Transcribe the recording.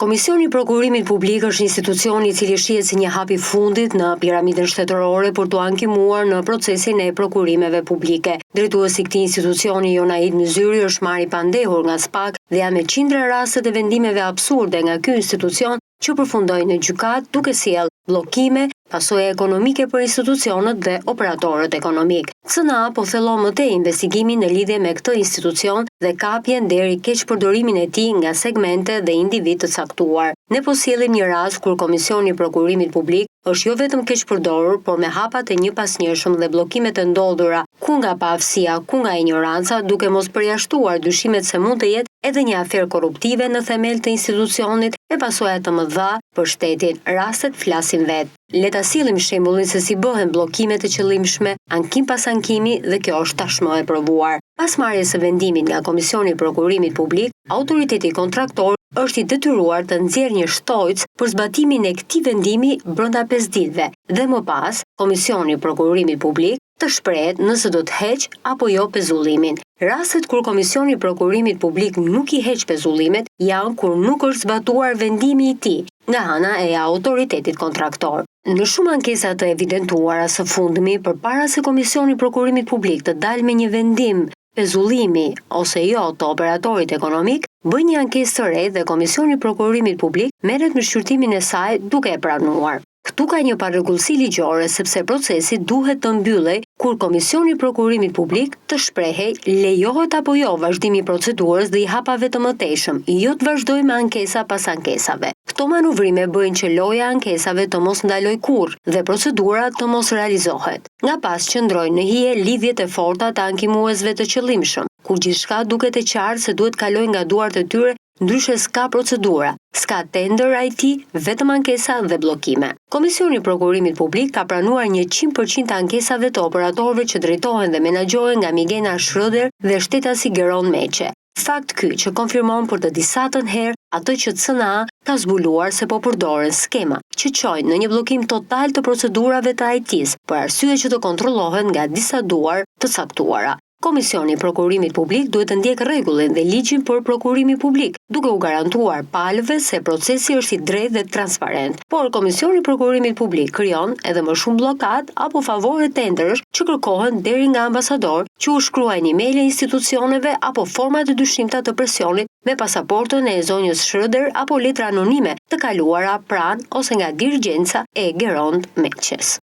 Komisioni i Prokurimit Publik është institucioni i cili shihet si një hap i fundit në piramidën shtetërore për t'u ankimuar në procesin e prokurimeve publike. Drejtuesi i këtij institucioni, Jonaid Myzyri, është marrë i pandehur nga SPAK dhe janë me qindra raste të vendimeve absurde nga ky institucion që përfundojnë në gjykatë duke sjellë bllokime, pasoja ekonomike për institucionet dhe operatorët ekonomik. CNA po thellon më tej investigimin në lidhje me këtë institucion dhe kapjen deri keqpërdorimin e tij nga segmente dhe individ të caktuar. Ne po sjellim një rast kur Komisioni i Prokurimit Publik është jo vetëm keqpërdorur, por me hapat e njëpasnjëshëm dhe bllokimet e ndodhura, ku nga pavësia, ku nga ignoranca, duke mos përjashtuar dyshimet se mund të jetë edhe një aferë korruptive në themel të institucionit e pasoja të mëdha për shtetin. Rastet flasin vetë. Le ta sillim shembullin se si bëhen bllokime të qëllimshme, ankim pas ankimi, dhe kjo është tashmë e provuar. Pas marrjes së vendimit nga Komisioni i Prokurimit Publik, autoriteti kontraktor është i detyruar të nxjerrë një shtojcë për zbatimin e këtij vendimi brenda 5 ditëve dhe më pas Komisioni i Prokurimit Publik të shprehet nëse do të heq apo jo pezullimin. Rastet kur Komisioni i Prokurimit Publik nuk i heq pezullimet janë kur nuk është zbatuar vendimi i tij nga ana e autoritetit kontraktor. Në shumë ankesa të evidentuara së fundmi, përpara se Komisioni i Prokurimit Publik të dalë me një vendim pezullimi ose jo të operatorit ekonomik, bën një ankesë të re dhe Komisioni i Prokurimit Publik merret me shqyrtimin e saj duke e pranuar. Këtu ka një parregullsi ligjore sepse procesi duhet të mbyllej kur Komisioni i Prokurimit Publik të shprehej lejohet apo jo vazhdimi i procedurës dhe i hapave të mëtejshëm, jo të vazhdojë me ankesa pas ankesave. Këto manuvrime bëjnë që loja e ankesave të mos ndalojë kurrë dhe procedura të mos realizohet. Nga pas qëndrojnë në hije lidhjet e forta të ankimuesve të qëllimshëm, ku gjithçka duket e qartë se duhet kalojë nga duart e tyre. Ndryshe s'ka procedura, s'ka tender IT, vetëm ankesa dhe bllokime. Komisioni i Prokurimit Publik ka pranuar 100% të ankesave të operatorëve që drejtohen dhe menaxhohen nga Migena Schröder dhe shtetasi Geron Meqe. Fakt ky që konfirmon për të disatën herë atë që CNA ka zbuluar se po përdoren skema që çojnë në një bllokim total të procedurave të IT-s për arsye që të kontrollohen nga disa duar të caktuara. Komisioni i Prokurimit Publik duhet të ndjekë rregullin dhe ligjin për prokurimin publik, duke u garantuar palëve se procesi është i drejtë dhe transparent. Por Komisioni i Prokurimit Publik krijon edhe më shumë bllokat apo favore tenderësh që kërkohen deri nga ambasador, që u shkruajnë emailë institucioneve apo forma të dyshimta të presionit me pasaportën e zonjës Schröder apo letra anonime të kaluara pranë ose nga dirigjenca e Geron Meqes.